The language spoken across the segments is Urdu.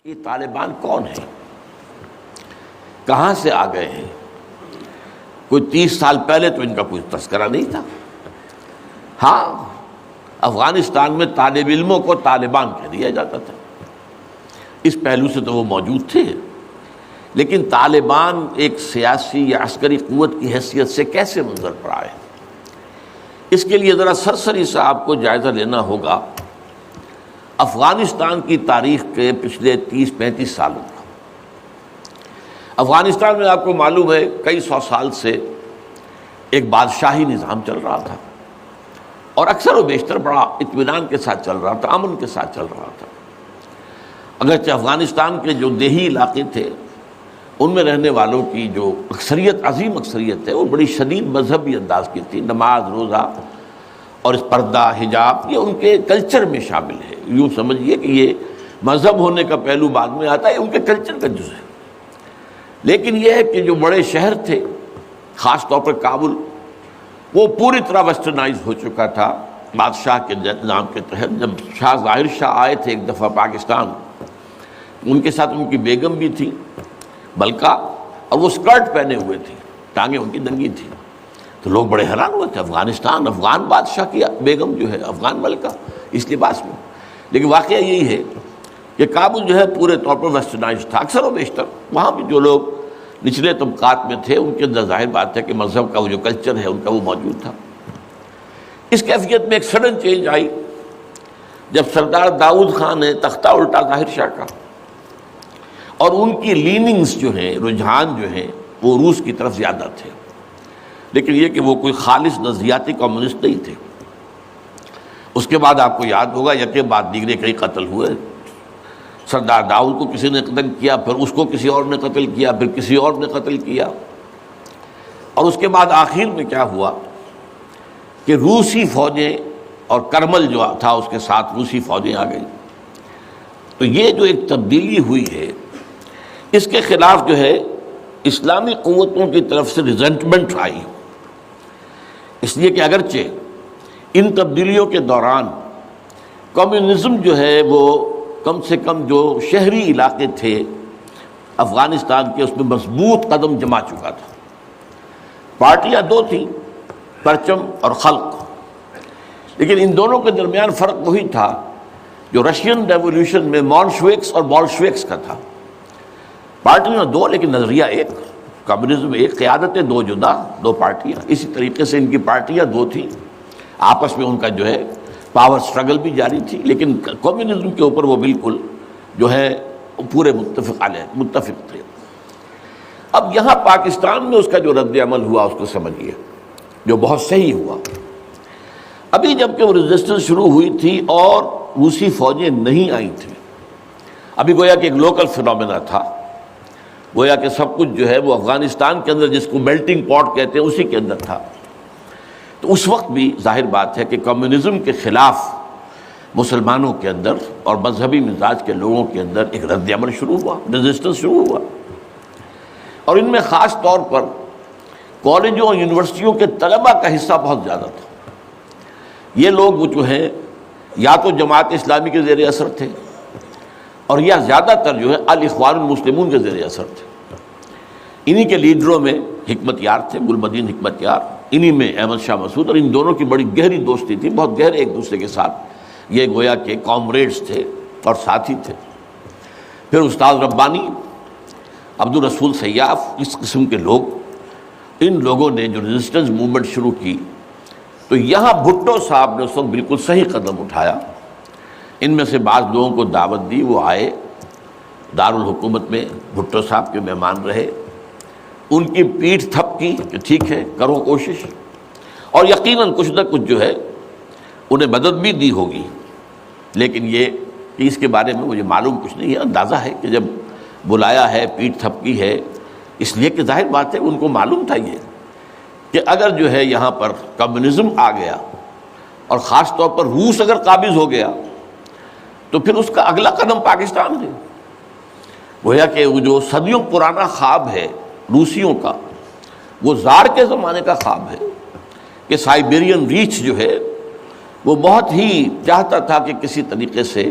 یہ طالبان کون ہیں؟ کہاں سے آ گئے ہیں؟ کوئی 30 سال پہلے تو ان کا کوئی تذکرہ نہیں تھا۔ ہاں، افغانستان میں طالب علموں کو طالبان کہہ دیا جاتا تھا، اس پہلو سے تو وہ موجود تھے، لیکن طالبان ایک سیاسی یا عسکری قوت کی حیثیت سے کیسے منظر پر آئے، اس کے لیے ذرا سرسری سا آپ کو جائزہ لینا ہوگا افغانستان کی تاریخ کے پچھلے 30-35 سالوں کا۔ افغانستان میں آپ کو معلوم ہے کئی سو سال سے ایک بادشاہی نظام چل رہا تھا، اور اکثر و بیشتر بڑا اطمینان کے ساتھ چل رہا تھا، امن کے ساتھ چل رہا تھا۔ اگرچہ افغانستان کے جو دیہی علاقے تھے ان میں رہنے والوں کی جو اکثریت، عظیم اکثریت ہے، وہ بڑی شدید مذہبی انداز کی تھی۔ نماز، روزہ اور اس پردہ، حجاب، یہ ان کے کلچر میں شامل ہے۔ یوں سمجھیے کہ یہ مذہب ہونے کا پہلو بعد میں آتا ہے، ان کے کلچر کا جز ہے۔ لیکن یہ ہے کہ جو بڑے شہر تھے، خاص طور پر کابل، وہ پوری طرح ویسٹرنائز ہو چکا تھا بادشاہ کے نظام کے تحت۔ جب شاہ ظاہر شاہ آئے تھے ایک دفعہ پاکستان، ان کے ساتھ ان کی بیگم بھی تھی ملکہ، اور وہ اسکرٹ پہنے ہوئے تھی، ٹانگیں ان کی ننگی تھی، تو لوگ بڑے حیران ہوئے تھے، افغانستان، افغان بادشاہ کی بیگم جو ہے، افغان ملکہ اس لباس میں۔ لیکن واقعہ یہی ہے کہ کابل جو ہے پورے طور پر ویسٹرنائز تھا، اکثر و بیشتر وہاں بھی جو لوگ نچلے طبقات میں تھے ان کے اندر ظاہر بات ہے کہ مذہب کا وہ جو کلچر ہے ان کا وہ موجود تھا۔ اس کیفیت میں ایک سڈن چینج آئی جب سردار داؤد خان نے تختہ الٹا ظاہر شاہ کا، اور ان کی لیننگز جو ہیں، رجحان جو ہیں، وہ روس کی طرف زیادہ تھے، لیکن یہ کہ وہ کوئی خالص نظریاتی کمیونسٹ نہیں تھے۔ اس کے بعد آپ کو یاد ہوگا یکے بعد دیگرے کئی قتل ہوئے۔ سردار داؤد کو کسی نے قتل کیا، پھر اس کو کسی اور نے قتل کیا، پھر کسی اور نے قتل کیا، اور اس کے بعد آخر میں کیا ہوا کہ روسی فوجیں اور کرمل جو تھا اس کے ساتھ روسی فوجیں آ گئی۔ تو یہ جو ایک تبدیلی ہوئی ہے، اس کے خلاف جو ہے اسلامی قوتوں کی طرف سے ریزنٹمنٹ آئی، اس لیے کہ اگرچہ ان تبدیلیوں کے دوران کمیونزم جو ہے وہ کم سے کم جو شہری علاقے تھے افغانستان کے، اس میں مضبوط قدم جما چکا تھا۔ پارٹیاں دو تھیں، پرچم اور خلق، لیکن ان دونوں کے درمیان فرق وہی تھا جو رشین ریولوشن میں مولشوکس اور بولشوکس کا تھا۔ پارٹیاں دو لیکن نظریہ ایک، کمیونزم ایک، قیادتیں دو جدا، دو پارٹیاں۔ اسی طریقے سے ان کی پارٹیاں دو تھیں، آپس میں ان کا جو ہے پاور سٹرگل بھی جاری تھی، لیکن کمیونزم کے اوپر وہ بالکل جو ہے پورے متفق تھے۔ اب یہاں پاکستان میں اس کا جو رد عمل ہوا اس کو سمجھیے، جو بہت صحیح ہوا۔ ابھی جب کہ وہ ریزسٹنس شروع ہوئی تھی اور روسی فوجیں نہیں آئی تھیں، ابھی گویا کہ ایک لوکل فینومینا تھا، گویا کہ سب کچھ جو ہے وہ افغانستان کے اندر، جس کو میلٹنگ پاٹ کہتے ہیں، اسی کے اندر تھا۔ تو اس وقت بھی ظاہر بات ہے کہ کمیونزم کے خلاف مسلمانوں کے اندر اور مذہبی مزاج کے لوگوں کے اندر ایک رد عمل شروع ہوا، ریزسٹنس شروع ہوا، اور ان میں خاص طور پر کالجوں اور یونیورسٹیوں کے طلباء کا حصہ بہت زیادہ تھا۔ یہ لوگ جو ہیں یا تو جماعت اسلامی کے زیر اثر تھے، اور یا زیادہ تر جو ہے الاخوان المسلمون کے زیر اثر تھے۔ انہی کے لیڈروں میں حکمت یار تھے، گلبدین حکمت یار، انہی میں احمد شاہ مسعود، اور ان دونوں کی بڑی گہری دوستی تھی، بہت گہرے ایک دوسرے کے ساتھ یہ گویا کہ کامریڈز تھے اور ساتھی تھے۔ پھر استاد ربانی، عبدالرسول سیاف، اس قسم کے لوگ، ان لوگوں نے جو ریزسٹنس موومنٹ شروع کی، تو یہاں بھٹو صاحب نے اس وقت بالکل صحیح قدم اٹھایا۔ ان میں سے بعض لوگوں کو دعوت دی، وہ آئے دارالحکومت میں، بھٹو صاحب کے مہمان رہے، ان کی پیٹھ تھپ کی کہ ٹھیک ہے کرو کوشش، اور یقیناً کچھ نہ کچھ جو ہے انہیں مدد بھی دی ہوگی، لیکن یہ کہ اس کے بارے میں مجھے معلوم کچھ نہیں ہے۔ اندازہ ہے کہ جب بلایا ہے، پیٹھ تھپکی ہے، اس لیے کہ ظاہر بات ہے ان کو معلوم تھا یہ کہ اگر جو ہے یہاں پر کمیونزم آ گیا اور خاص طور پر روس اگر قابض ہو گیا تو پھر اس کا اگلا قدم پاکستان ہے۔ گویا کہ وہ جو صدیوں پرانا خواب ہے روسیوں کا، وہ زار کے زمانے کا خواب ہے کہ سائبیرین ریچ جو ہے وہ بہت ہی چاہتا تھا کہ کسی طریقے سے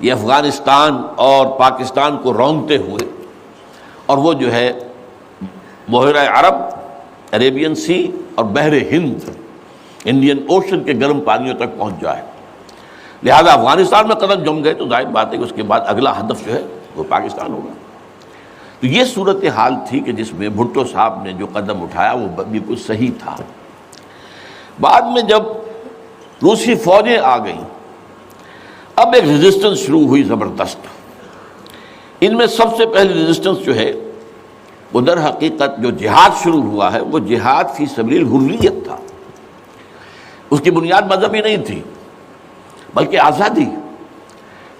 یہ افغانستان اور پاکستان کو رونگتے ہوئے، اور وہ جو ہے بحیرہ عرب، عریبین سی اور بحر ہند، انڈین اوشن کے گرم پانیوں تک پہنچ جائے۔ لہذا افغانستان میں قدم جم گئے تو ظاہر بات ہے کہ اس کے بعد اگلا ہدف جو ہے وہ پاکستان ہوگا۔ تو یہ صورتحال تھی کہ جس میں بھٹو صاحب نے جو قدم اٹھایا وہ بالکل صحیح تھا۔ بعد میں جب روسی فوجیں آ گئیں، اب ایک ریزسٹنس شروع ہوئی زبردست۔ ان میں سب سے پہلی ریزسٹنس جو ہے وہ در حقیقت جو جہاد شروع ہوا ہے وہ جہاد فی سبیل الحریت تھا۔ اس کی بنیاد مذہبی نہیں تھی بلکہ آزادی،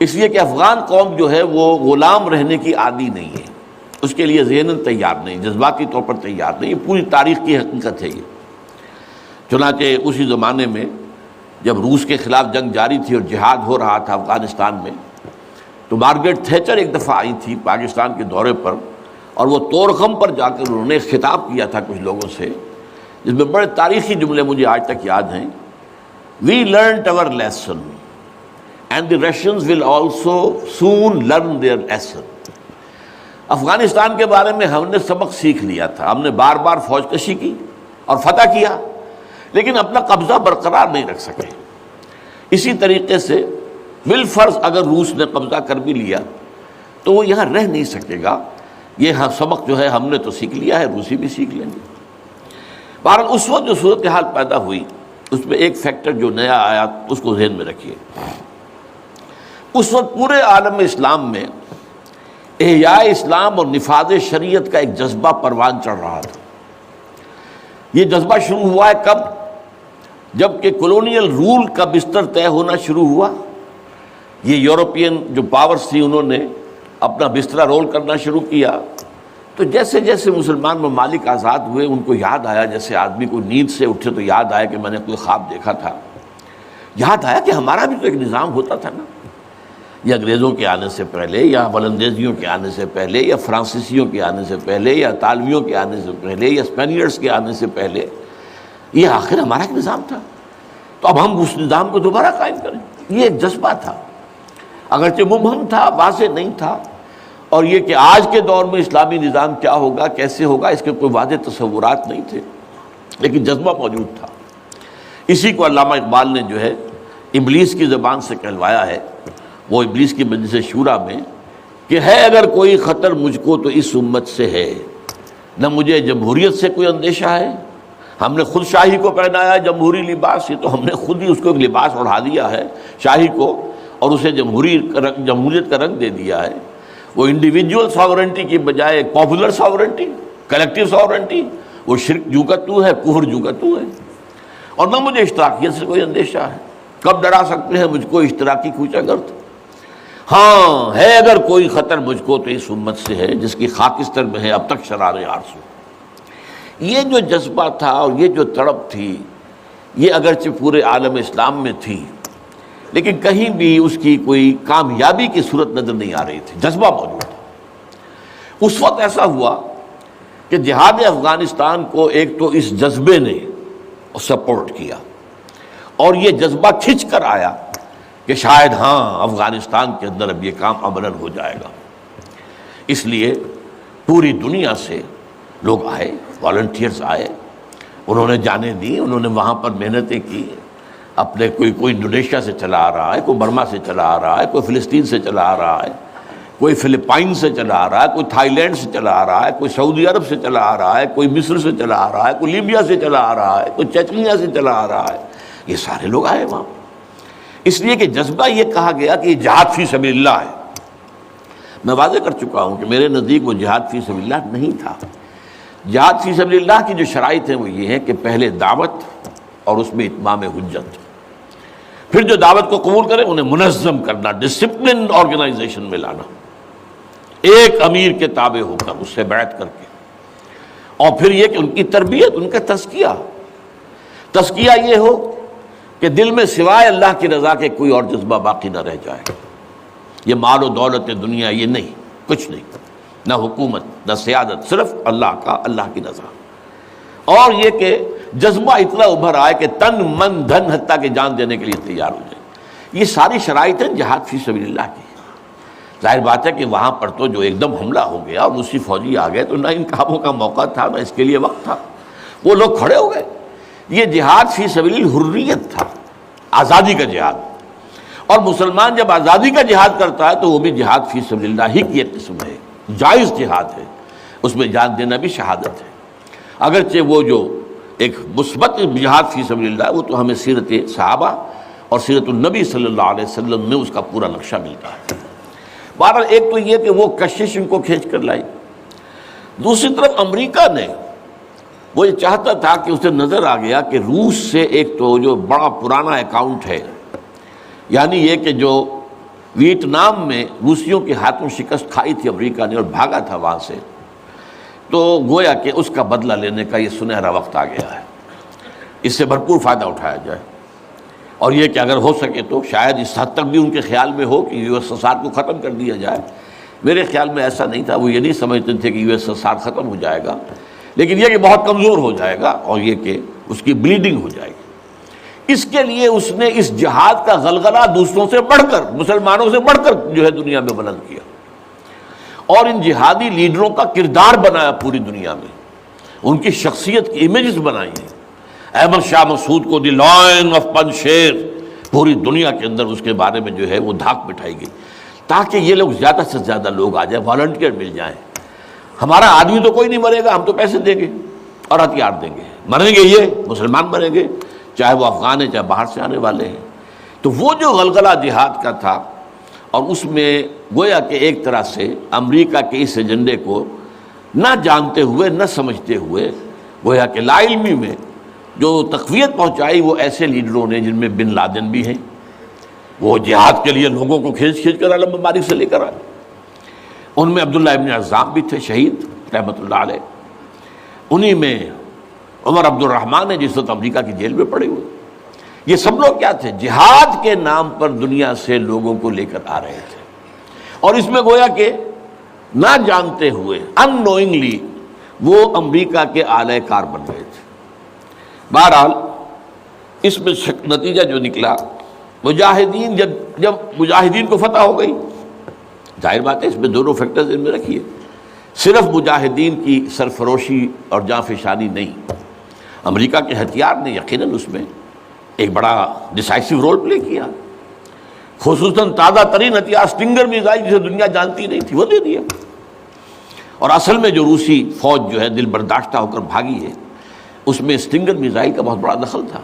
اس لیے کہ افغان قوم جو ہے وہ غلام رہنے کی عادی نہیں ہے، اس کے لیے ذہناً تیار نہیں، جذباتی طور پر تیار نہیں، یہ پوری تاریخ کی حقیقت ہے یہ۔ چنانچہ اسی زمانے میں جب روس کے خلاف جنگ جاری تھی اور جہاد ہو رہا تھا افغانستان میں، تو مارگریٹ تھیچر ایک دفعہ آئی تھی پاکستان کے دورے پر، اور وہ طورخم پر جا کر انہوں نے خطاب کیا تھا کچھ لوگوں سے، جس میں بڑے تاریخی جملے مجھے آج تک یاد ہیں۔ We learnt our lesson and the Russians will also soon learn their lesson۔ Afghanistan کے بارے میں ہم نے سبق سیکھ لیا تھا، ہم نے بار بار فوج کشی کی اور فتح کیا، لیکن اپنا قبضہ برقرار نہیں رکھ سکے۔ اسی طریقے سے بالفرض اگر روس نے قبضہ کر بھی لیا تو وہ یہاں رہ نہیں سکے گا۔ یہ سبق جو ہے ہم نے تو سیکھ لیا ہے، روسی بھی سیکھ لیں گے۔ بہرحال اس وقت جو صورتحال پیدا ہوئی اس میں ایک فیکٹر جو نیا آیا اس کو ذہن میں رکھیے۔ اس وقت پورے عالم اسلام میں احیاء اسلام اور نفاذ شریعت کا ایک جذبہ پروان چڑھ رہا تھا۔ یہ جذبہ شروع ہوا ہے کب؟ جب کہ کولونیل رول کا بستر طے ہونا شروع ہوا۔ یہ یورپین جو پاورز تھی انہوں نے اپنا بستر رول کرنا شروع کیا، تو جیسے جیسے مسلمان ممالک آزاد ہوئے ان کو یاد آیا، جیسے آدمی کو نیند سے اٹھے تو یاد آیا کہ میں نے کوئی خواب دیکھا تھا، یاد آیا کہ ہمارا بھی تو ایک نظام ہوتا تھا نا، یا انگریزوں کے آنے سے پہلے، یا ولندیزیوں کے آنے سے پہلے، یا فرانسیسیوں کے آنے سے پہلے، یا اطالویوں کے آنے سے پہلے، یا اسپینیئرز کے آنے سے پہلے، یہ آخر ہمارا ایک نظام تھا، تو اب ہم اس نظام کو دوبارہ قائم کریں۔ یہ ایک جذبہ تھا، اگرچہ مبہم تھا، واضح نہیں تھا، اور یہ کہ آج کے دور میں اسلامی نظام کیا ہوگا، کیسے ہوگا، اس کے کوئی واضح تصورات نہیں تھے، لیکن جذبہ موجود تھا۔ اسی کو علامہ اقبال نے جو ہے ابلیس کی زبان سے کہلوایا ہے، وہ ابلیس کی مجلس شورا میں، کہ ہے اگر کوئی خطر مجھ کو تو اس امت سے ہے، نہ مجھے جمہوریت سے کوئی اندیشہ ہے، ہم نے خود شاہی کو پہنایا جمہوری لباس، یہ تو ہم نے خود ہی اس کو ایک لباس اڑا دیا ہے شاہی کو، اور اسے جمہوریت کا رنگ دے دیا ہے۔ وہ انڈیویجول ساورنٹی کی بجائے ایک پاپولر ساورنٹی، کلیکٹیو ساورنٹی، وہ شرک جو کا تو ہے، کفر جو کا تو ہے، اور نہ مجھے اشتراکیت سے کوئی اندیشہ ہے۔ کب ڈرا سکتے ہیں مجھ کو اشتراکی کوچہ گرد؟ ہاں ہے اگر کوئی خطر مجھ کو تو اس امت سے ہے جس کی خاکستر میں ہے اب تک شرار آرزو۔ یہ جو جذبہ تھا اور یہ جو تڑپ تھی، یہ اگرچہ پورے عالم اسلام میں تھی، لیکن کہیں بھی اس کی کوئی کامیابی کی صورت نظر نہیں آ رہی تھی، جذبہ موجود تھا۔ اس وقت ایسا ہوا کہ جہاد افغانستان کو ایک تو اس جذبے نے سپورٹ کیا، اور یہ جذبہ کھنچ کر آیا کہ شاید ہاں افغانستان کے اندر اب یہ کام عملاً ہو جائے گا۔ اس لیے پوری دنیا سے لوگ آئے، والنٹیئرز آئے، انہوں نے جانیں دی، انہوں نے وہاں پر محنتیں کی، اپنے کوئی انڈونیشیا سے چلا آ رہا ہے، کوئی برما سے چلا آ رہا ہے، کوئی فلسطین سے چلا آ رہا ہے، کوئی فلپائن سے چلا آ رہا ہے، کوئی تھائی لینڈ سے چلا آ رہا ہے، کوئی سعودی عرب سے چلا آ رہا ہے، کوئی مصر سے چلا آ رہا ہے، کوئی لیبیا سے چلا آ رہا ہے، کوئی چچنیا سے چلا آ رہا ہے، یہ سارے لوگ آئے وہاں، اس لیے کہ جذبہ یہ کہا گیا کہ یہ جہاد فی سبیل اللہ ہے۔ میں واضح کر چکا ہوں کہ میرے نزدیک وہ جہاد فی سبیل اللہ نہیں تھا۔ جہاد فی سبیل اللہ کی جو شرائط ہیں وہ یہ ہے کہ پہلے دعوت اور اس میں اتمام حجت، پھر جو دعوت کو قبول کریں انہیں منظم کرنا، ڈسپلن آرگنائزیشن میں لانا، ایک امیر کے تابع ہو کر، اس سے بیعت کر کے، اور پھر یہ کہ ان کی تربیت، ان کا تزکیہ یہ ہو کہ دل میں سوائے اللہ کی رضا کے کوئی اور جذبہ باقی نہ رہ جائے۔ یہ مال و دولت دنیا یہ نہیں، کچھ نہیں، نہ حکومت نہ سیادت، صرف اللہ کا، اللہ کی رضا، اور یہ کہ جذبہ اتنا ابھر آئے کہ تن من دھن حتیٰ کہ جان دینے کے لیے تیار ہو جائے۔ یہ ساری شرائط ہیں جہاد فی سبیل اللہ کی۔ ظاہر بات ہے کہ وہاں پر تو جو ایک دم حملہ ہو گیا اور روسی فوجی آ گئے تو نہ ان کاموں کا موقع تھا نہ اس کے لیے وقت تھا، وہ لوگ کھڑے ہو گئے۔ یہ جہاد فی سبیل الحریت تھا، آزادی کا جہاد، اور مسلمان جب آزادی کا جہاد کرتا ہے تو وہ بھی جہاد فی سبیل اللہ ہی کی ایک قسم ہے، جائز جہاد ہے، اس میں جان دینا بھی شہادت ہے۔ اگرچہ وہ جو ایک مثبت جہاد فی سبیل اللہ وہ تو ہمیں سیرت صحابہ اور سیرت النبی صلی اللہ علیہ وسلم میں اس کا پورا نقشہ ملتا ہے۔ بہرحال ایک تو یہ کہ وہ کشش ان کو کھینچ کر لائی، دوسری طرف امریکہ نے وہ یہ چاہتا تھا کہ اسے نظر آ گیا کہ روس سے ایک تو جو بڑا پرانا اکاؤنٹ ہے، یعنی یہ کہ جو ویتنام میں روسیوں کے ہاتھوں شکست کھائی تھی امریکہ نے اور بھاگا تھا وہاں سے، تو گویا کہ اس کا بدلہ لینے کا یہ سنہرا وقت آ گیا ہے، اس سے بھرپور فائدہ اٹھایا جائے۔ اور یہ کہ اگر ہو سکے تو شاید اس حد تک بھی ان کے خیال میں ہو کہ یو ایس ایس آر کو ختم کر دیا جائے۔ میرے خیال میں ایسا نہیں تھا، وہ یہ نہیں سمجھتے تھے کہ یو ایس ایس آر ختم ہو جائے گا، لیکن یہ کہ بہت کمزور ہو جائے گا اور یہ کہ اس کی بلیڈنگ ہو جائے گی۔ اس کے لیے اس نے اس جہاد کا غلغلہ دوسروں سے بڑھ کر، مسلمانوں سے بڑھ کر جو ہے دنیا میں بلند کیا، اور ان جہادی لیڈروں کا کردار بنایا پوری دنیا میں، ان کی شخصیت کی امیجز بنائی ہیں۔ احمد شاہ مسعود کو دی لائن آف پنشیر پوری دنیا کے اندر اس کے بارے میں جو ہے وہ دھاک بٹھائی گئی، تاکہ یہ لوگ زیادہ سے زیادہ لوگ آ جائیں، والنٹیئر مل جائیں۔ ہمارا آدمی تو کوئی نہیں مرے گا، ہم تو پیسے دیں گے اور ہتھیار دیں گے، مریں گے یہ مسلمان مریں گے، چاہے وہ افغان ہیں چاہے باہر سے آنے والے ہیں۔ تو وہ جو غلغلہ جہاد کا تھا، اور اس میں گویا کہ ایک طرح سے امریکہ کے اس ایجنڈے کو نہ جانتے ہوئے نہ سمجھتے ہوئے گویا کہ لا علمی میں جو تقویت پہنچائی وہ ایسے لیڈروں نے جن میں بن لادن بھی ہیں، وہ جہاد کے لیے لوگوں کو کھینچ کر علم مبارک سے لے کر آئے۔ ان میں عبداللہ ابن عزام بھی تھے شہید رحمۃ اللہ علیہ، انہی میں عمر عبد الرحمن ہے جس وقت امریکہ کی جیل میں پڑے ہوئے۔ یہ سب لوگ کیا تھے؟ جہاد کے نام پر دنیا سے لوگوں کو لے کر آ رہے تھے، اور اس میں گویا کہ نہ جانتے ہوئے ان نوئنگلی وہ امریکہ کے اعلی کار بن رہے تھے۔ بہرحال اس میں نتیجہ جو نکلا، مجاہدین جب مجاہدین کو فتح ہو گئی، ظاہر بات ہے اس میں دونوں فیکٹرز ان میں رکھیے، صرف مجاہدین کی سرفروشی اور جاں فشانی نہیں، امریکہ کے ہتھیار نے یقیناً اس میں ایک بڑا ڈیسائسو رول پلے کیا، خصوصاً تازہ ترین ہتھیار اسٹنگر میزائل جسے دنیا جانتی نہیں تھی وہ دے دیا۔ اور اصل میں جو روسی فوج جو ہے دل برداشتہ ہو کر بھاگی ہے، اس میں اسٹنگر میزائل کا بہت بڑا دخل تھا،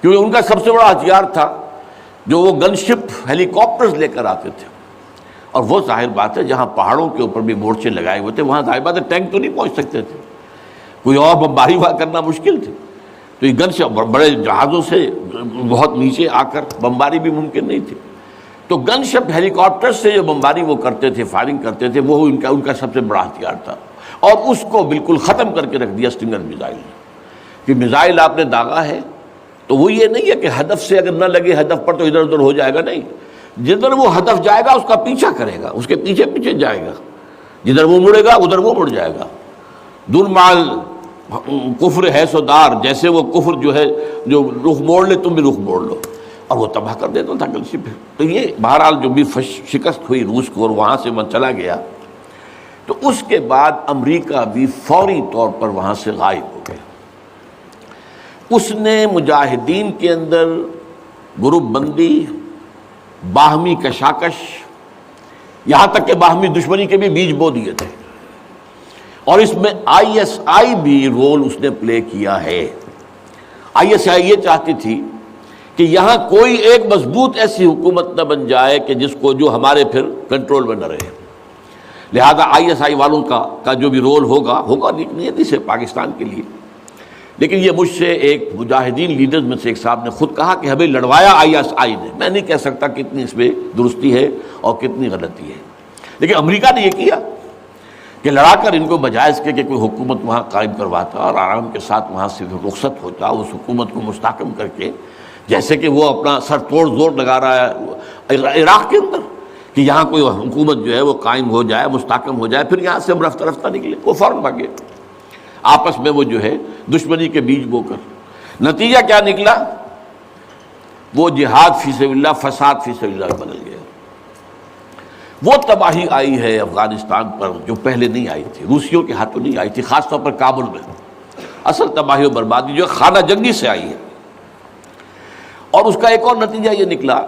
کیونکہ ان کا سب سے بڑا ہتھیار تھا جو وہ گن شپ ہیلی کاپٹرز لے کر آتے تھے، اور وہ ظاہر بات ہے جہاں پہاڑوں کے اوپر بھی مورچے لگائے ہوئے تھے وہاں ظاہر بات ہے ٹینک تو نہیں پہنچ سکتے تھے، کوئی اور بمباری وہاں کرنا مشکل تھی، تو یہ گن شپ بڑے جہازوں سے بہت نیچے آ کر بمباری بھی ممکن نہیں تھی، تو گن شپ ہیلی کاپٹر سے جو بمباری وہ کرتے تھے، فائرنگ کرتے تھے، وہ ان کا سب سے بڑا ہتھیار تھا، اور اس کو بالکل ختم کر کے رکھ دیا اسٹنگر میزائل نے۔ کہ میزائل آپ نے داغا ہے تو وہ یہ نہیں ہے کہ ہدف سے اگر نہ لگے ہدف پر تو ادھر ادھر ہو جائے گا، نہیں، جدھر وہ ہدف جائے گا اس کا پیچھا کرے گا، اس کے پیچھے پیچھے جائے گا، جدھر وہ مڑے گا ادھر وہ مڑ جائے گا۔ دون مال کفر ہے سودار، جیسے وہ کفر جو ہے جو رخ موڑ لے تم بھی رخ موڑ لو، اور وہ تباہ کر دیتا تھا گن شپ۔ تو یہ بہرحال جو بھی شکست ہوئی روس کو اور وہاں سے من چلا گیا، تو اس کے بعد امریکہ بھی فوری طور پر وہاں سے غائب ہو گیا۔ اس نے مجاہدین کے اندر گروپ بندی، باہمی کشاکش، یہاں تک کہ باہمی دشمنی کے بھی بیج بو دیے تھے، اور اس میں آئی ایس آئی بھی رول اس نے پلے کیا ہے۔ آئی ایس آئی یہ چاہتی تھی کہ یہاں کوئی ایک مضبوط ایسی حکومت نہ بن جائے کہ جس کو جو ہمارے پھر کنٹرول میں نہ رہے، لہذا آئی ایس آئی والوں کا جو بھی رول ہوگا نیتی سے پاکستان کے لیے۔ لیکن یہ مجھ سے ایک مجاہدین لیڈرز میں سے ایک صاحب نے خود کہا کہ ہمیں لڑوایا آئی ایس آئی نے، میں نہیں کہہ سکتا کتنی اس میں درستی ہے اور کتنی غلطی ہے، لیکن امریکہ نے یہ کیا کہ لڑا کر ان کو بجائے اس کے کہ کوئی حکومت وہاں قائم کرواتا اور آرام کے ساتھ وہاں سے رخصت ہوتا، اس حکومت کو مستحکم کر کے، جیسے کہ وہ اپنا سر توڑ زور لگا رہا ہے عراق کے اندر کہ یہاں کوئی حکومت جو ہے وہ قائم ہو جائے، مستحکم ہو جائے، پھر یہاں سے ہم رفتہ رفتہ نکلے، وہ فوراً بھاگے آپس میں وہ جو ہے دشمنی کے بیج بو کر۔ نتیجہ کیا نکلا؟ وہ جہاد فی سبیل اللہ فساد فی سبیل اللہ بدل گیا۔ وہ تباہی آئی ہے افغانستان پر جو پہلے نہیں آئی تھی، روسیوں کے ہاتھوں نہیں آئی تھی، خاص طور پر کابل میں اصل تباہی و بربادی جو خانہ جنگی سے آئی ہے۔ اور اس کا ایک اور نتیجہ یہ نکلا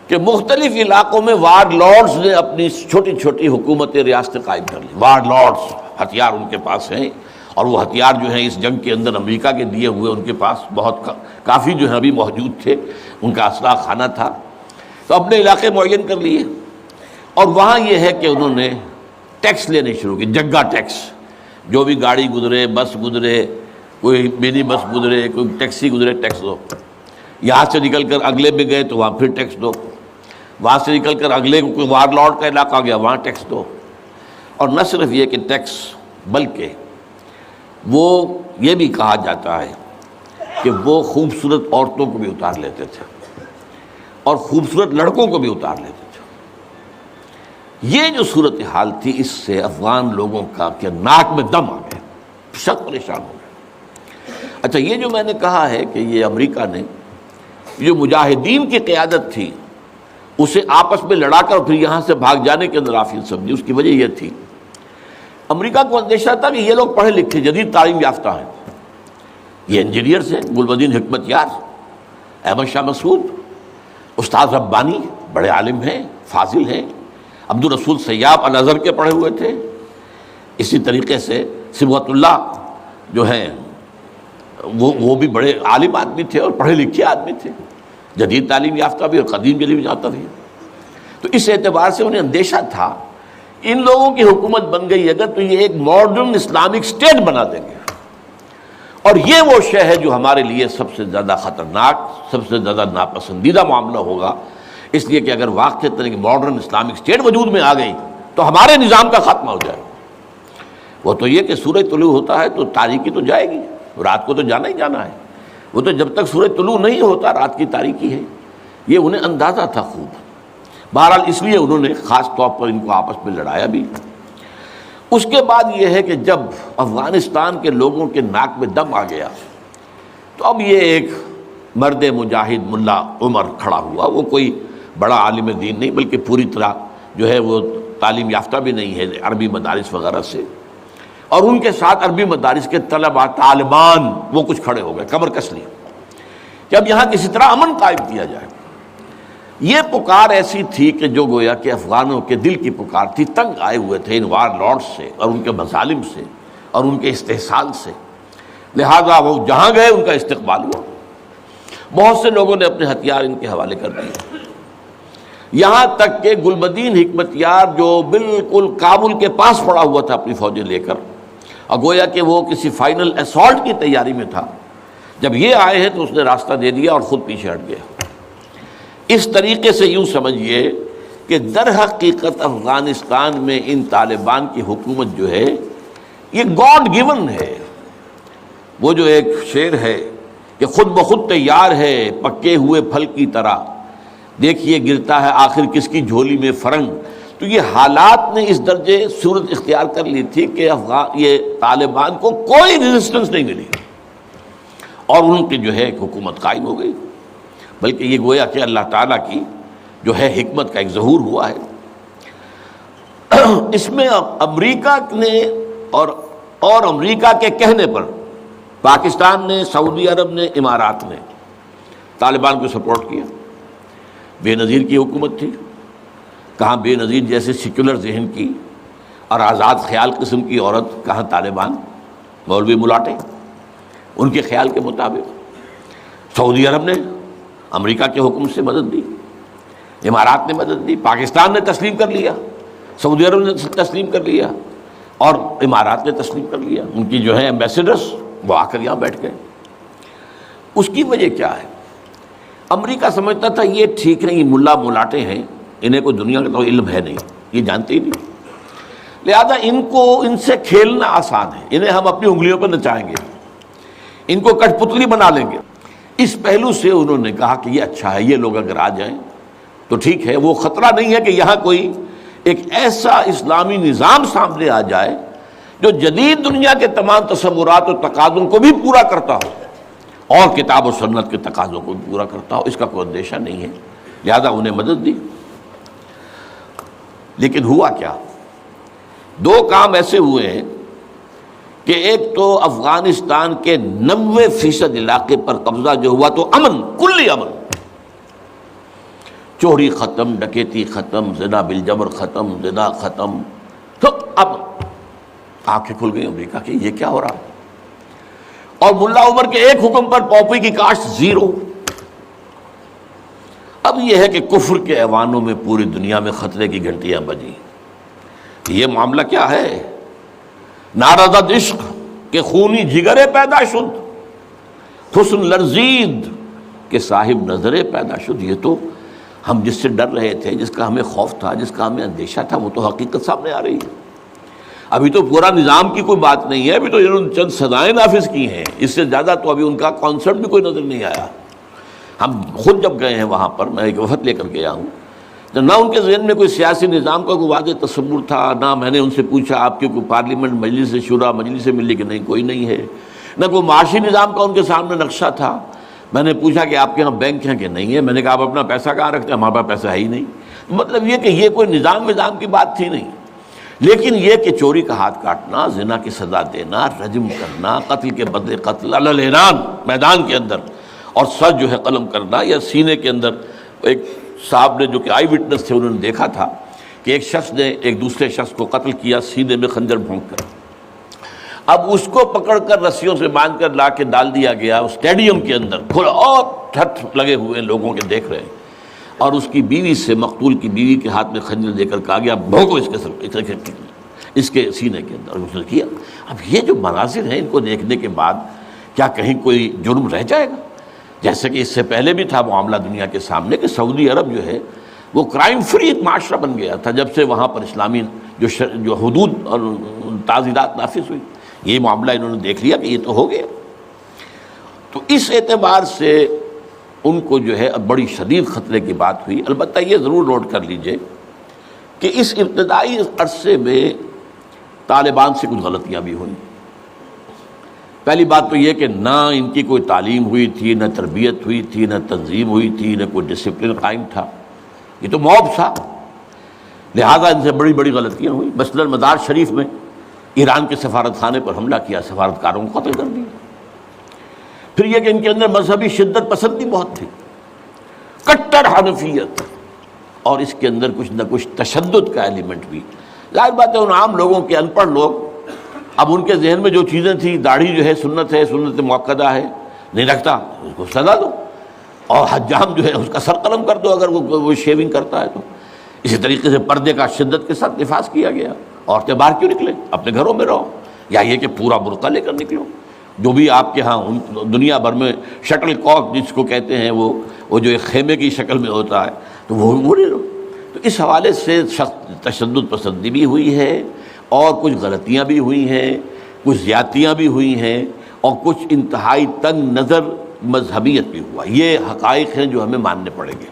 کہ مختلف علاقوں میں وارڈ لارڈز نے اپنی چھوٹی چھوٹی حکومتیں ریاستیں قائم کر لی۔ وارڈ لارڈز، ہتھیار ان کے پاس ہیں، اور وہ ہتھیار جو ہیں اس جنگ کے اندر امریکہ کے دیے ہوئے ان کے پاس بہت کافی جو ہیں ابھی موجود تھے، ان کا اسلحہ خانہ تھا، تو اپنے علاقے معین کر لیے۔ اور وہاں یہ ہے کہ انہوں نے ٹیکس لینے شروع کی، جگہ ٹیکس، جو بھی گاڑی گزرے، بس گزرے، کوئی منی بس گزرے، کوئی ٹیکسی گزرے، ٹیکس دو۔ یہاں سے نکل کر اگلے میں گئے تو وہاں پھر ٹیکس دو، وہاں سے نکل کر اگلے کوئی وارڈ لارڈ کا علاقہ گیا وہاں ٹیکس دو۔ اور نہ صرف یہ کہ ٹیکس، بلکہ وہ یہ بھی کہا جاتا ہے کہ وہ خوبصورت عورتوں کو بھی اتار لیتے تھے اور خوبصورت لڑکوں کو بھی اتار لیتے تھے۔ یہ جو صورتحال تھی، اس سے افغان لوگوں کا کہ ناک میں دم آ گیا، سخت پریشان ہو گئے۔ اچھا، یہ جو میں نے کہا ہے کہ یہ امریکہ نے جو مجاہدین کی قیادت تھی اسے آپس میں لڑا کر پھر یہاں سے بھاگ جانے کے اندر آفیل سمجھی، اس کی وجہ یہ تھی امریکہ کو اندیشہ تھا کہ یہ لوگ پڑھے لکھے جدید تعلیم یافتہ ہیں، یہ انجینئرز ہیں، گلبدین حکمت یار، احمد شاہ مسعود، استاد ربانی بڑے عالم ہیں، فاضل ہیں، عبد الرسول سیاب الازہر کے پڑھے ہوئے تھے، اسی طریقے سے صبغت اللہ جو ہیں وہ بھی بڑے عالم آدمی تھے اور پڑھے لکھے آدمی تھے، جدید تعلیم یافتہ بھی اور قدیم جدید یافتہ بھی۔ تو اس اعتبار سے انہیں اندیشہ تھا ان لوگوں کی حکومت بن گئی اگر تو یہ ایک ماڈرن اسلامک اسٹیٹ بنا دیں گے، اور یہ وہ شے ہے جو ہمارے لیے سب سے زیادہ خطرناک، سب سے زیادہ ناپسندیدہ معاملہ ہوگا، اس لیے کہ اگر واقعی طرح کی ماڈرن اسلامک اسٹیٹ وجود میں آ گئی تو ہمارے نظام کا خاتمہ ہو جائے۔ وہ تو یہ کہ سورج طلوع ہوتا ہے تو تاریکی تو جائے گی، رات کو تو جانا ہی جانا ہے، وہ تو جب تک سورج طلوع نہیں ہوتا رات کی تاریکی ہے، یہ انہیں اندازہ تھا خوب۔ بہرحال اس لیے انہوں نے خاص طور پر ان کو آپس میں لڑایا بھی۔ اس کے بعد یہ ہے کہ جب افغانستان کے لوگوں کے ناک میں دم آ گیا تو اب یہ ایک مرد مجاہد ملا عمر کھڑا ہوا، وہ کوئی بڑا عالم دین نہیں بلکہ پوری طرح جو ہے وہ تعلیم یافتہ بھی نہیں ہے، عربی مدارس وغیرہ سے، اور ان کے ساتھ عربی مدارس کے طلباء طالبان وہ کچھ کھڑے ہو گئے، کمر کس لیے کہ اب یہاں کسی طرح امن قائم کیا جائے۔ یہ پکار ایسی تھی کہ جو گویا کہ افغانوں کے دل کی پکار تھی، تنگ آئے ہوئے تھے ان وار لارڈ سے اور ان کے مظالم سے اور ان کے استحصال سے، لہذا وہ جہاں گئے ان کا استقبال ہوا۔ بہت سے لوگوں نے اپنے ہتھیار ان کے حوالے کر دیے، یہاں تک کہ گلبدین حکمت یار جو بالکل کابل کے پاس پڑا ہوا تھا اپنی فوجیں لے کر، اور گویا کہ وہ کسی فائنل اسالٹ کی تیاری میں تھا، جب یہ آئے ہیں تو اس نے راستہ دے دیا اور خود پیچھے ہٹ گیا۔ اس طریقے سے یوں سمجھیے کہ در حقیقت افغانستان میں ان طالبان کی حکومت جو ہے یہ گاڈ گیون ہے۔ وہ جو ایک شعر ہے کہ خود بخود تیار ہے پکے ہوئے پھل کی طرح، دیکھیے گرتا ہے آخر کس کی جھولی میں فرنگ۔ تو یہ حالات نے اس درجے صورت اختیار کر لی تھی کہ یہ طالبان کو کوئی ریزسٹنس نہیں ملی اور ان کی جو ہے ایک حکومت قائم ہو گئی، بلکہ یہ گویا کہ اللہ تعالیٰ کی جو ہے حکمت کا ایک ظہور ہوا ہے۔ اس میں امریکہ نے اور امریکہ کے کہنے پر پاکستان نے، سعودی عرب نے، امارات نے طالبان کو سپورٹ کیا۔ بے نظیر کی حکومت تھی، کہاں بے نظیر جیسے سیکولر ذہن کی اور آزاد خیال قسم کی عورت، کہاں طالبان مولوی ملاٹے ان کے خیال کے مطابق۔ سعودی عرب نے امریکہ کے حکم سے مدد دی، امارات نے مدد دی، پاکستان نے تسلیم کر لیا، سعودی عرب نے تسلیم کر لیا اور امارات نے تسلیم کر لیا۔ ان کی جو ہے ایمبیسڈرز وہ آ کر یہاں بیٹھ گئے۔ اس کی وجہ کیا ہے؟ امریکہ سمجھتا تھا یہ ٹھیک نہیں، ملا ملاٹے ہیں، انہیں کوئی دنیا کا تو علم ہے نہیں، یہ جانتے ہی نہیں، لہذا ان سے کھیلنا آسان ہے، انہیں ہم اپنی انگلیوں پر نچائیں گے، ان کو کٹ پتلی بنا لیں گے۔ اس پہلو سے انہوں نے کہا کہ یہ اچھا ہے، یہ لوگ اگر آ جائیں تو ٹھیک ہے، وہ خطرہ نہیں ہے کہ یہاں کوئی ایک ایسا اسلامی نظام سامنے آ جائے جو جدید دنیا کے تمام تصورات و تقاضوں کو بھی پورا کرتا ہو اور کتاب و سنت کے تقاضوں کو بھی پورا کرتا ہو، اس کا کوئی اندیشہ نہیں ہے، لہذا انہیں مدد دی۔ لیکن ہوا کیا؟ دو کام ایسے ہوئے ہیں کہ ایک تو افغانستان کے 90% علاقے پر قبضہ جو ہوا تو امن، کلی امن، چوری ختم، ڈکیتی ختم، زنا بالجبر ختم، زنا ختم، تو اب آنکھیں کھل گئی امریکہ کی یہ کیا ہو رہا ہے؟ اور ملا عمر کے ایک حکم پر پاپی کی کاشت زیرو۔ اب یہ ہے کہ کفر کے ایوانوں میں پوری دنیا میں خطرے کی گھنٹیاں بجیں۔ یہ معاملہ کیا ہے؟ نارضت عشق کہ خونی جگرے پیدا شد، حسن لرزید کہ صاحب نظرے پیدا شد۔ یہ تو ہم جس سے ڈر رہے تھے، جس کا ہمیں خوف تھا، جس کا ہمیں اندیشہ تھا، وہ تو حقیقت سامنے آ رہی ہے۔ ابھی تو پورا نظام کی کوئی بات نہیں ہے، ابھی تو انہوں نے چند سزائیں نافذ کی ہیں، اس سے زیادہ تو ابھی ان کا کانسیپٹ بھی کوئی نظر نہیں آیا۔ ہم خود جب گئے ہیں وہاں پر، میں ایک وفد لے کر گیا ہوں، تو نہ ان کے ذہن میں کوئی سیاسی نظام کا کوئی واضح تصور تھا، نہ میں نے ان سے پوچھا آپ کی کوئی پارلیمنٹ، مجلس شورا، مجلس ملی کہ نہیں کوئی نہیں ہے، نہ کوئی معاشی نظام کا ان کے سامنے نقشہ تھا۔ میں نے پوچھا کہ آپ کے یہاں بینک ہیں کہ نہیں ہے، میں نے کہا آپ اپنا پیسہ کہاں رکھتے ہیں؟ ہمارے پاس پیسہ ہے ہی نہیں۔ مطلب یہ کہ یہ کوئی نظام کی بات تھی نہیں، لیکن یہ کہ چوری کا ہاتھ کاٹنا، زنا کی سزا دینا، رجم کرنا، قتل کے بدلے قتل علی الاعلان میدان کے اندر، اور سر جو ہے قلم کرنا یا سینے کے اندر۔ ایک صاحب نے جو کہ آئی وٹنس تھے، انہوں نے دیکھا تھا کہ ایک شخص نے ایک دوسرے شخص کو قتل کیا سینے میں خنجر بھونک کر۔ اب اس کو پکڑ کر رسیوں سے باندھ کر لا کے ڈال دیا گیا اسٹیڈیم کے اندر، کھلا اور ہتھ لگے ہوئے لوگوں کے دیکھ رہے ہیں، اور اس کی بیوی سے، مقتول کی بیوی کے ہاتھ میں خنجر دے کر کہا گیا بھونکو اس کے سر، اس کے سینے کے اندر، اور اس نے کیا۔ اب یہ جو مناظر ہیں، ان کو دیکھنے کے بعد کیا کہیں کوئی جرم رہ جائے گا؟ جیسے کہ اس سے پہلے بھی تھا معاملہ دنیا کے سامنے کہ سعودی عرب جو ہے وہ کرائم فری ایک معاشرہ بن گیا تھا جب سے وہاں پر اسلامی جو حدود اور تعزیرات نافذ ہوئی۔ یہ معاملہ انہوں نے دیکھ لیا کہ یہ تو ہو گیا، تو اس اعتبار سے ان کو جو ہے اب بڑی شدید خطرے کی بات ہوئی۔ البتہ یہ ضرور نوٹ کر لیجئے کہ اس ابتدائی عرصے میں طالبان سے کچھ غلطیاں بھی ہوئیں۔ پہلی بات تو یہ کہ نہ ان کی کوئی تعلیم ہوئی تھی، نہ تربیت ہوئی تھی، نہ تنظیم ہوئی تھی، نہ کوئی ڈسپلن قائم تھا، یہ تو موب تھا، لہذا ان سے بڑی بڑی غلطیاں ہوئیں۔ مثلا مزار شریف میں ایران کے سفارت خانے پر حملہ کیا، سفارتکاروں کو قتل کر دیا۔ پھر یہ کہ ان کے اندر مذہبی شدت پسندی بہت تھی، کٹر حنفیت، اور اس کے اندر کچھ نہ کچھ تشدد کا ایلیمنٹ بھی۔ ظاہر بات ہے ان عام لوگوں کے، ان پڑھ لوگ، اب ان کے ذہن میں جو چیزیں تھیں، داڑھی جو ہے سنت موقدہ ہے، نہیں رکھتا اس کو سزا دو، اور حجام جو ہے اس کا سر قلم کر دو اگر وہ شیونگ کرتا ہے تو۔ اسی طریقے سے پردے کا شدت کے ساتھ نفاذ کیا گیا، عورتیں باہر کیوں نکلیں، اپنے گھروں میں رہو، یا یہ کہ پورا برقع لے کر نکلو۔ جو بھی آپ کے ہاں دنیا بھر میں شٹل کاک جس کو کہتے ہیں، وہ جو ایک خیمے کی شکل میں ہوتا ہے، تو وہ نہیں رہو۔ تو اس حوالے سے تشدد پسندی بھی ہوئی ہے، اور کچھ غلطیاں بھی ہوئی ہیں، کچھ زیادتیاں بھی ہوئی ہیں، اور کچھ انتہائی تنگ نظر مذہبیت بھی ہوا۔ یہ حقائق ہیں جو ہمیں ماننے پڑیں گے۔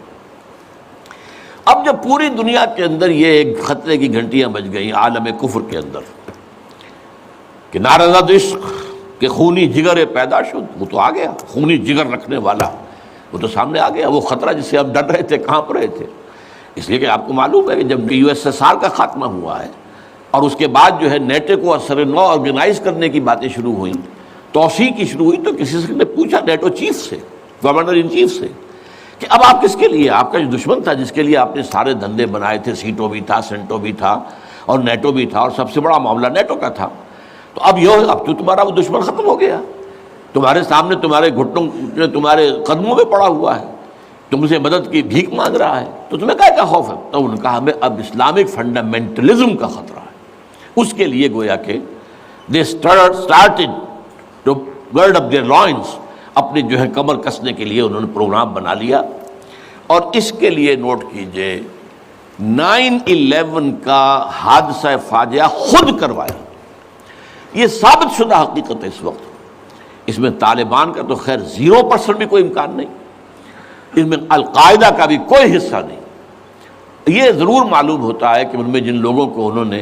اب جب پوری دنیا کے اندر یہ ایک خطرے کی گھنٹیاں بج گئیں عالم کفر کے اندر کہ نارضت عشق کہ خونی جگر پیدا شد، وہ تو آ گیا، خونی جگر رکھنے والا وہ تو سامنے آ گیا، وہ خطرہ جس سے ہم ڈر رہے تھے، کہاں پر رہے تھے۔ اس لیے کہ آپ کو معلوم ہے کہ جب USSR کا خاتمہ ہوا ہے اور اس کے بعد جو ہے نیٹو کو اثر نو آرگنائز کرنے کی باتیں شروع ہوئیں، توسیع کی شروع ہوئی، تو کسی سے نے پوچھا نیٹو چیف سے، گورنر ان چیف سے، کہ اب آپ کس کے لیے، آپ کا جو دشمن تھا جس کے لیے آپ نے سارے دھندے بنائے تھے، سیٹو بھی تھا، سینٹو بھی تھا، اور نیٹو بھی تھا، اور سب سے بڑا معاملہ نیٹو کا تھا، تو اب تو تمہارا وہ دشمن ختم ہو گیا، تمہارے سامنے، تمہارے گھٹنوں، تمہارے قدموں میں پڑا ہوا ہے، تم سے مدد کی بھیک مانگ رہا ہے، تو تمہیں کیا خوف ہے؟ تو انہوں نے کہا ہمیں اب اسلامک فنڈامنٹلزم کا خطرہ ہے۔ اس کے لیے گویا کہ they started to gird up their loins، اپنے جو ہے کمر کسنے کے لیے انہوں نے پروگرام بنا لیا۔ اور اس کے لیے نوٹ کیجئے 9/11 کا حادثہ فاجعہ خود کروایا، یہ ثابت شدہ حقیقت ہے۔ اس وقت اس میں طالبان کا تو خیر 0% بھی کوئی امکان نہیں، اس میں القاعدہ کا بھی کوئی حصہ نہیں۔ یہ ضرور معلوم ہوتا ہے کہ ان میں جن لوگوں کو انہوں نے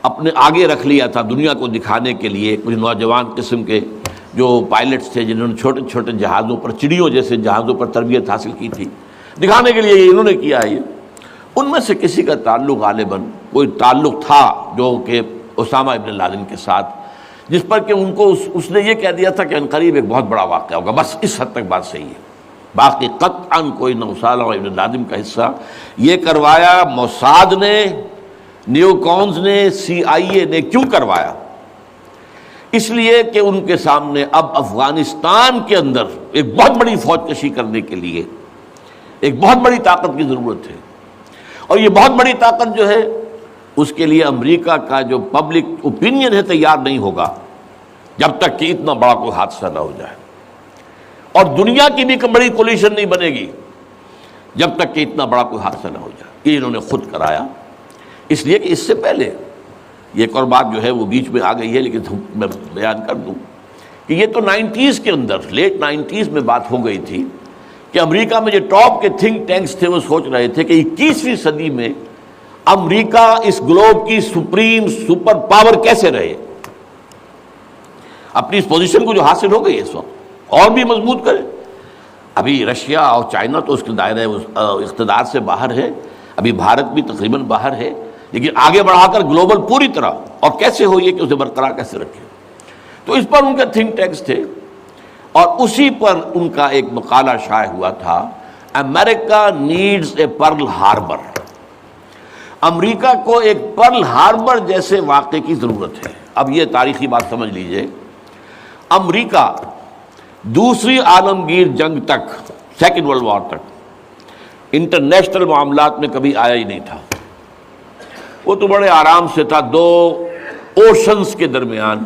اپنے آگے رکھ لیا تھا دنیا کو دکھانے کے لیے، کچھ نوجوان قسم کے جو پائلٹس تھے جنہوں نے چھوٹے چھوٹے جہازوں پر، چڑیوں جیسے جہازوں پر تربیت حاصل کی تھی، دکھانے کے لیے انہوں نے کیا ہے یہ، ان میں سے کسی کا تعلق غالباً کوئی تعلق تھا جو کہ اسامہ ابن لادن کے ساتھ، جس پر کہ ان کو اس نے یہ کہہ دیا تھا کہ عنقریب ایک بہت بڑا واقعہ ہوگا، بس اس حد تک بات صحیح ہے، باقی قطعاً کوئی نہ اسامہ ابن لادن کا حصہ۔ یہ کروایا موساد نے، نیو کونز نے، CIA نے۔ کیوں کروایا؟ اس لیے کہ ان کے سامنے اب افغانستان کے اندر ایک بہت بڑی فوج کشی کرنے کے لیے ایک بہت بڑی طاقت کی ضرورت ہے، اور یہ بہت بڑی طاقت جو ہے اس کے لیے امریکہ کا جو پبلک اوپینین ہے تیار نہیں ہوگا جب تک کہ اتنا بڑا کوئی حادثہ نہ ہو جائے، اور دنیا کی بھی بڑی کولیشن نہیں بنے گی جب تک کہ اتنا بڑا کوئی حادثہ نہ ہو جائے۔ یہ انہوں نے خود کرایا، اس لیے کہ اس سے پہلے یہ ایک اور بات جو ہے وہ بیچ میں آ گئی ہے لیکن میں بیان کر دوں کہ یہ تو 90s کے اندر، لیٹ 90s میں بات ہو گئی تھی کہ امریکہ میں جو ٹاپ کے تھنک ٹینکس تھے وہ سوچ رہے تھے کہ 21ویں صدی میں امریکہ اس گلوب کی سپریم سپر پاور کیسے رہے، اپنی اس پوزیشن کو جو حاصل ہو گئی اس وقت اور بھی مضبوط کرے۔ ابھی رشیا اور چائنا تو اس کے دائرے اقتدار سے باہر ہے، ابھی بھارت بھی تقریباً باہر ہے، لیکن آگے بڑھا کر گلوبل پوری طرح، اور کیسے ہو یہ کہ اسے برقرار کیسے رکھے۔ تو اس پر ان کے تھنک ٹینکس تھے، اور اسی پر ان کا ایک مقالہ شائع ہوا تھا، امریکہ نیڈز اے پرل ہاربر۔ امریکہ کو ایک پرل ہاربر جیسے واقعے کی ضرورت ہے۔ اب یہ تاریخی بات سمجھ لیجئے، امریکہ دوسری عالمگیر جنگ تک، سیکنڈ ورلڈ وار تک انٹرنیشنل معاملات میں کبھی آیا ہی نہیں تھا۔ وہ تو بڑے آرام سے تھا، دو اوشنز کے درمیان،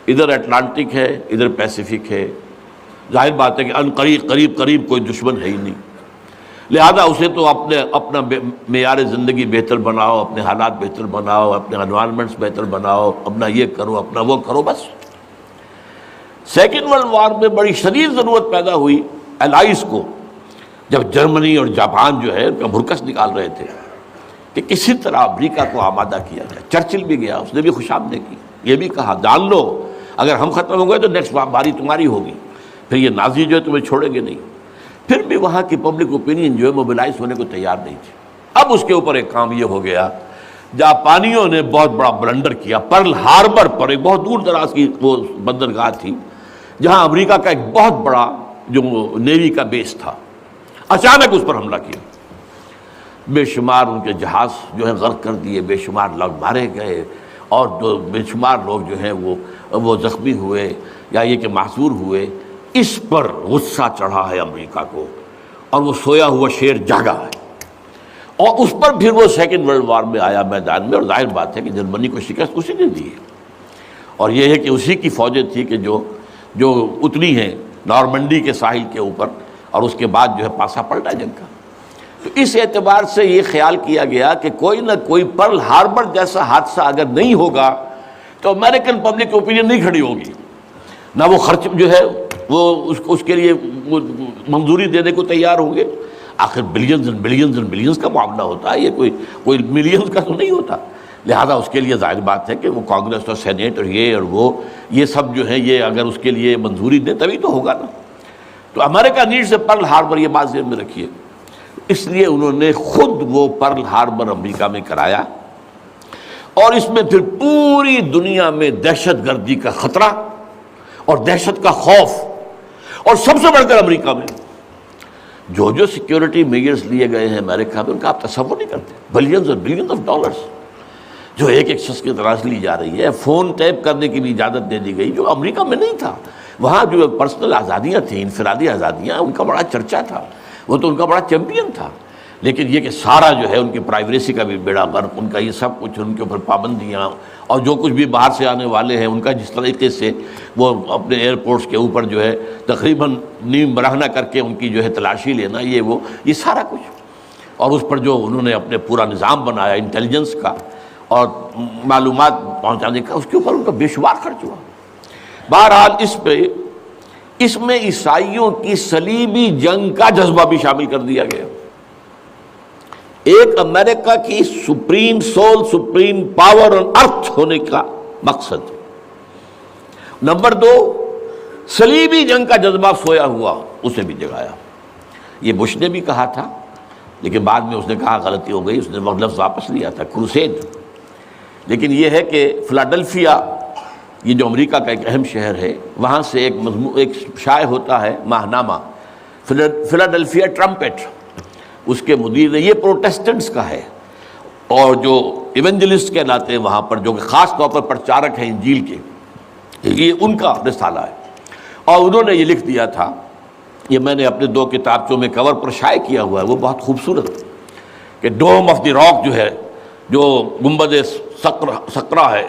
ادھر اٹلانٹک ہے ادھر پیسیفک ہے، ظاہر بات ہے کہ ان قریب کوئی دشمن ہے ہی نہیں، لہذا اسے تو اپنا معیار زندگی بہتر بناؤ، اپنے حالات بہتر بناؤ، اپنے انوائرمنٹس بہتر بناؤ، اپنا یہ کرو اپنا وہ کرو، بس۔ سیکنڈ ورلڈ وار میں بڑی شدید ضرورت پیدا ہوئی الائز کو، جب جرمنی اور جاپان جو ہے ان کا بھرکس نکال رہے تھے کہ کسی طرح امریکہ کو آمادہ کیا جائے۔ چرچل بھی گیا، اس نے بھی خوش آمدید کی، یہ بھی کہا جان لو اگر ہم ختم ہو گئے تو نیکسٹ باری تمہاری ہوگی، پھر یہ نازی جو ہے تمہیں چھوڑیں گے نہیں۔ پھر بھی وہاں کی پبلک اوپینین جو ہے موبلائز ہونے کو تیار نہیں تھی۔ اب اس کے اوپر ایک کام یہ ہو گیا، جاپانیوں نے بہت بڑا بلنڈر کیا، پرل ہاربر پر، ایک بہت دور دراز کی وہ بندرگاہ تھی جہاں امریکہ کا ایک بہت بڑا جو نیوی کا بیس تھا، اچانک اس پر حملہ کیا، بے شمار ان کے جہاز جو ہے غرق کر دیے، بے شمار لوگ مارے گئے، اور بے شمار لوگ جو ہیں وہ زخمی ہوئے یا یہ کہ معذور ہوئے۔ اس پر غصہ چڑھا ہے امریکہ کو، اور وہ سویا ہوا شیر جاگا ہے، اور اس پر پھر وہ سیکنڈ ورلڈ وار میں آیا میدان میں، اور ظاہر بات ہے کہ جرمنی کو شکست اسی نے دی ہے، اور یہ ہے کہ اسی کی فوجیں تھی کہ جو اتنی ہیں نارمنڈی کے ساحل کے اوپر، اور اس کے بعد جو ہے پاسا پلٹا جنگ کا۔ تو اس اعتبار سے یہ خیال کیا گیا کہ کوئی نہ کوئی پرل ہاربر جیسا حادثہ اگر نہیں ہوگا تو امریکن پبلک اوپینین نہیں کھڑی ہوگی، نہ وہ خرچ جو ہے وہ اس کے لیے وہ منظوری دینے کو تیار ہوں گے۔ آخر billions and billions and billions کا معاملہ ہوتا ہے، یہ کوئی ملینز کا تو نہیں ہوتا، لہذا اس کے لیے ظاہر بات ہے کہ وہ کانگریس اور سینیٹ اور یہ سب جو ہے یہ اگر اس کے لیے منظوری دیں تبھی تو ہوگا نا۔ تو امریکہ نیڈز اے پرل ہاربر، یہ بات ذہن میں رکھیے۔ اس لیے انہوں نے خود وہ پرل ہاربر امریکہ میں کرایا، اور اس میں پھر پوری دنیا میں دہشت گردی کا خطرہ اور دہشت کا خوف، اور سب سے بڑھ کر امریکہ میں جو سیکیورٹی میجرز لیے گئے ہیں امریکہ میں، ان کا آپ تصور نہیں کرتے۔ بلینز اور بلینز آف ڈالرز جو ایک شخص کی طرح سے لی جا رہی ہے، فون ٹیپ کرنے کی بھی اجازت دے دی گئی، جو امریکہ میں نہیں تھا۔ وہاں جو پرسنل آزادیاں تھیں، انفرادی آزادیاں، ان کا بڑا چرچا تھا، وہ تو ان کا بڑا چیمپئن تھا، لیکن یہ کہ سارا جو ہے ان کی پرائیویسی کا بھی بیڑا غرق، ان کا یہ سب کچھ، ان کے اوپر پابندیاں، اور جو کچھ بھی باہر سے آنے والے ہیں ان کا جس طریقے سے وہ اپنے ایئرپورٹس کے اوپر جو ہے تقریباً نیم برہنہ کر کے ان کی جو ہے تلاشی لینا، یہ سارا کچھ، اور اس پر جو انہوں نے اپنے پورا نظام بنایا انٹیلیجنس کا اور معلومات پہنچانے کا، اس کے اوپر ان کا بے شمار خرچ ہوا۔ بہرحال اس میں عیسائیوں کی صلیبی جنگ کا جذبہ بھی شامل کر دیا گیا۔ ایک امریکہ کی supreme soul, supreme power on earth ہونے کا مقصد۔ نمبر 2، صلیبی جنگ کا جذبہ سویا ہوا، اسے بھی جگایا۔ یہ بش نے بھی کہا تھا، لیکن بعد میں اس نے کہا غلطی ہو گئی، اس نے وہ لفظ واپس لیا تھا، کروسیڈ۔ لیکن یہ ہے کہ فلاڈلفیا، یہ جو امریکہ کا ایک اہم شہر ہے، وہاں سے ایک شائع ہوتا ہے ماہنامہ فلاڈلفیا ٹرمپٹ، اس کے مدیر نے، یہ پروٹیسٹنٹس کا ہے، اور جو ایونجلسٹ کہلاتے ہیں وہاں پر، جو کہ خاص طور پر پرچارک ہیں انجیل کے، یہ ان کا رسالہ ہے۔ اور انہوں نے یہ لکھ دیا تھا، یہ میں نے اپنے 2 کتابچوں میں کور پر شائع کیا ہوا ہے، وہ بہت خوبصورت، کہ ڈوم آف دی راک جو ہے، جو گنبد سقرا ہے،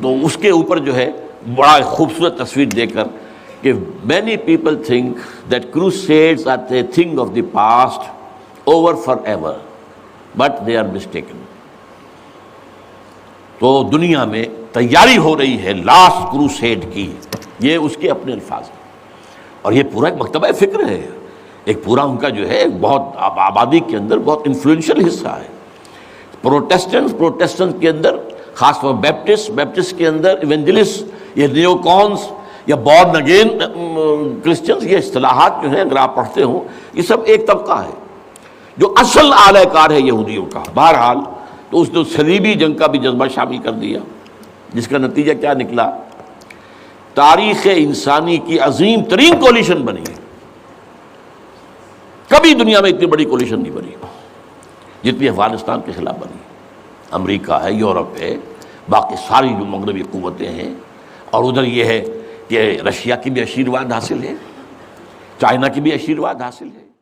تو اس کے اوپر جو ہے بڑا خوبصورت تصویر دے کر کہ many people think that crusades are a thing of the past, over forever, but they are mistaken۔ تو دنیا میں تیاری ہو رہی ہے لاسٹ کروسیڈ کی، یہ اس کے اپنے الفاظ ہیں، اور یہ پورا ایک مکتبہ فکر ہے، ایک پورا ان کا جو ہے بہت آبادی کے اندر بہت انفلوئنشل حصہ ہے۔ پروٹیسٹنٹ کے اندر خاص طور بیپٹسٹ کے اندر ایونجلسٹ، یہ نیو کونس یا بورن اگین کرسچنز، یہ اصطلاحات جو ہیں اگر آپ پڑھتے ہوں، یہ سب ایک طبقہ ہے جو اصل اعلی کار ہے یہودیوں کا۔ بہرحال تو اس نے صلیبی جنگ کا بھی جذبہ شامل کر دیا، جس کا نتیجہ کیا نکلا؟ تاریخ انسانی کی عظیم ترین کولیشن بنی ہے۔ کبھی دنیا میں اتنی بڑی کولیشن نہیں بنی جتنی افغانستان کے خلاف بنی۔ امریکہ ہے، یورپ ہے، باقی ساری جو مغربی قوتیں ہیں، اور ادھر یہ ہے کہ رشیا کی بھی آشیرواد حاصل ہے، چائنا کی بھی آشیرواد حاصل ہے۔